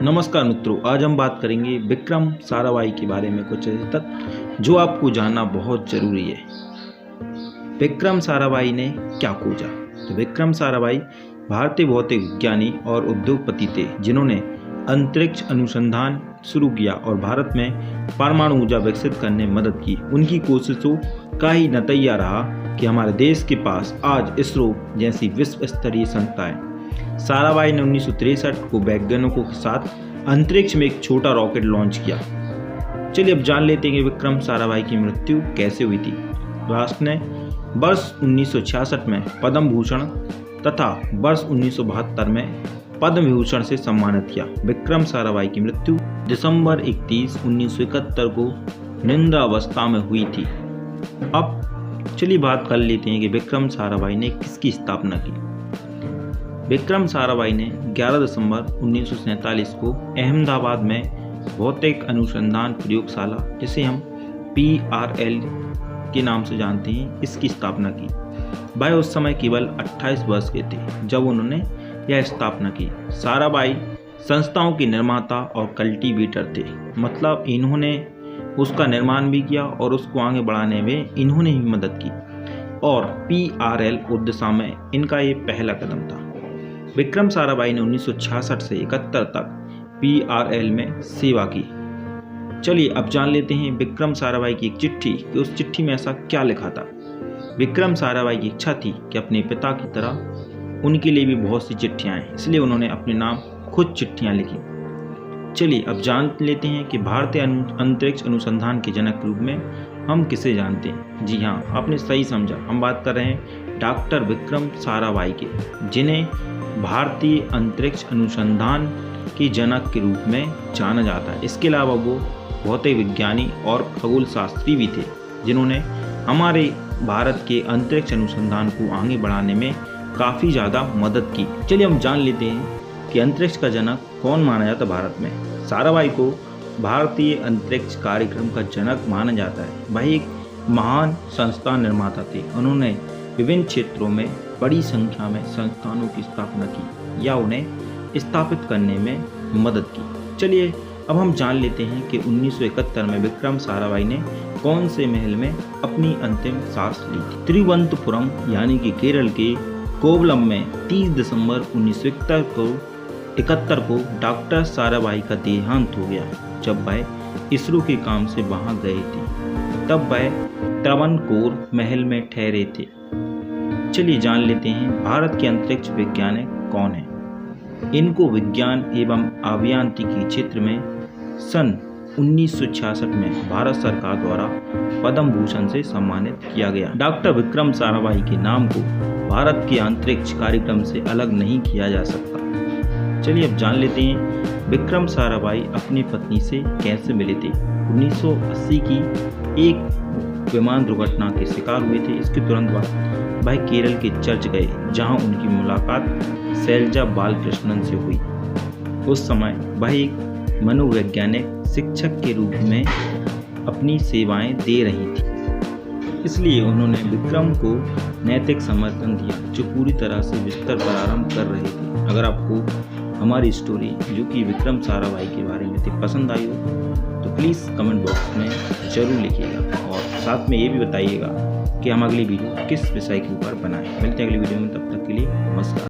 नमस्कार मित्रों, आज हम बात करेंगे विक्रम साराभाई के बारे में कुछ ऐसे तथ्य जो आपको जानना बहुत जरूरी है। विक्रम साराभाई ने क्या खोजा? तो विक्रम साराभाई भारतीय भौतिक विज्ञानी और उद्योगपति थे जिन्होंने अंतरिक्ष अनुसंधान शुरू किया और भारत में परमाणु ऊर्जा विकसित करने में मदद की। उनकी कोशिशों का ही नतीजा रहा कि हमारे देश के पास आज इसरो जैसी विश्व स्तरीय संस्था है। साराभाई ने 1963 को वैज्ञानिकों के साथ अंतरिक्ष में एक छोटा रॉकेट लॉन्च किया। चलिए अब जान लेते हैं कि विक्रम साराभाई की मृत्यु कैसे हुई थी। राष्ट्र ने वर्ष 1966 में पद्म भूषण तथा वर्ष 1972 में पद्म विभूषण से सम्मानित किया। विक्रम साराभाई की मृत्यु दिसंबर 31, 1971 को निद्रावस्था में हुई थी। अब चलिए बात कर लेते हैं कि विक्रम साराभाई ने किसकी स्थापना की। विक्रम साराभाई ने 11 दिसंबर 1947 को अहमदाबाद में भौतिक अनुसंधान प्रयोगशाला, जिसे हम PRL के नाम से जानते हैं, इसकी स्थापना की। वह उस समय केवल 28 वर्ष के थे जब उन्होंने यह स्थापना की। साराभाई संस्थाओं के निर्माता और कल्टीवेटर थे, मतलब इन्होंने उसका निर्माण भी किया और उसको आगे बढ़ाने में इन्होंने ही मदद की, और PRL उद्देश्य में इनका ये पहला कदम था। विक्रम साराभाई ने 1966 से 71 तक PRL में सेवा की। चलिए अब जान लेते हैं विक्रम साराभाई की एक चिट्ठी कि उस चिट्ठी में ऐसा क्या लिखा था। विक्रम साराभाई की इच्छा थी कि अपने पिता की तरह उनके लिए भी बहुत सी चिट्ठियाँ आएँ, इसलिए उन्होंने अपने नाम खुद चिट्ठियाँ लिखी। चलिए अब जान लेते हैं कि भारतीय अंतरिक्ष अनुसंधान के जनक के रूप में हम किसे जानते हैं। जी हाँ, आपने सही समझा, हम बात कर रहे हैं डॉक्टर विक्रम साराभाई के, जिन्हें भारतीय अंतरिक्ष अनुसंधान के जनक के रूप में जाना जाता है। इसके अलावा वो भौतिक विज्ञानी और खगोल शास्त्री भी थे जिन्होंने हमारे भारत के अंतरिक्ष अनुसंधान को आगे बढ़ाने में काफ़ी ज़्यादा मदद की। चलिए हम जान लेते हैं कि अंतरिक्ष का जनक कौन माना जाता है भारत में। साराभाई को भारतीय अंतरिक्ष कार्यक्रम का जनक माना जाता है। वह एक महान संस्था निर्माता थे। उन्होंने विभिन्न क्षेत्रों में बड़ी संख्या में संस्थानों की स्थापना की या उन्हें स्थापित करने में मदद की। चलिए अब हम जान लेते हैं कि 1971 में विक्रम साराभाई ने कौन से महल में अपनी अंतिम सांस ली थी। तिरुवनंतपुरम यानी कि केरल के कोवलम में 30 दिसंबर 1971 को डॉक्टर साराभाई का देहांत हो गया। जब वह इसरो के काम से वहां गए थे तब वह त्रावणकोर महल में ठहरे थे। चलिए जान लेते हैं भारत के अंतरिक्ष वैज्ञानिक कौन हैं। इनको विज्ञान एवं अभियांत्रिकी क्षेत्र में सन 1966 में भारत सरकार द्वारा पद्म भूषण से सम्मानित किया गया। डॉक्टर विक्रम साराभाई के नाम को भारत के अंतरिक्ष कार्यक्रम से अलग नहीं किया जा सकता। चलिए अब जान लेते हैं विक्रम साराभाई अपनी पत्नी से कैसे मिले थे। 1980 की एक विमान दुर्घटना के शिकार हुए थे। इसके तुरंत बाद वह केरल के चर्च गए जहां उनकी मुलाकात शैलजा बालकृष्णन से हुई। उस समय वह एक मनोवैज्ञानिक शिक्षक के रूप में अपनी सेवाएं दे रही थी, इसलिए उन्होंने विक्रम को नैतिक समर्थन दिया जो पूरी तरह से बिस्तर पर आराम कर रहे थे। अगर आपको हमारी स्टोरी जो कि विक्रम साराभाई के बारे में थी पसंद आई हो तो प्लीज़ कमेंट बॉक्स में ज़रूर लिखिएगा और साथ में ये भी बताइएगा कि हम अगली वीडियो किस विषय के ऊपर बनाएं। मिलते हैं अगली वीडियो में, तब तक के लिए नमस्कार।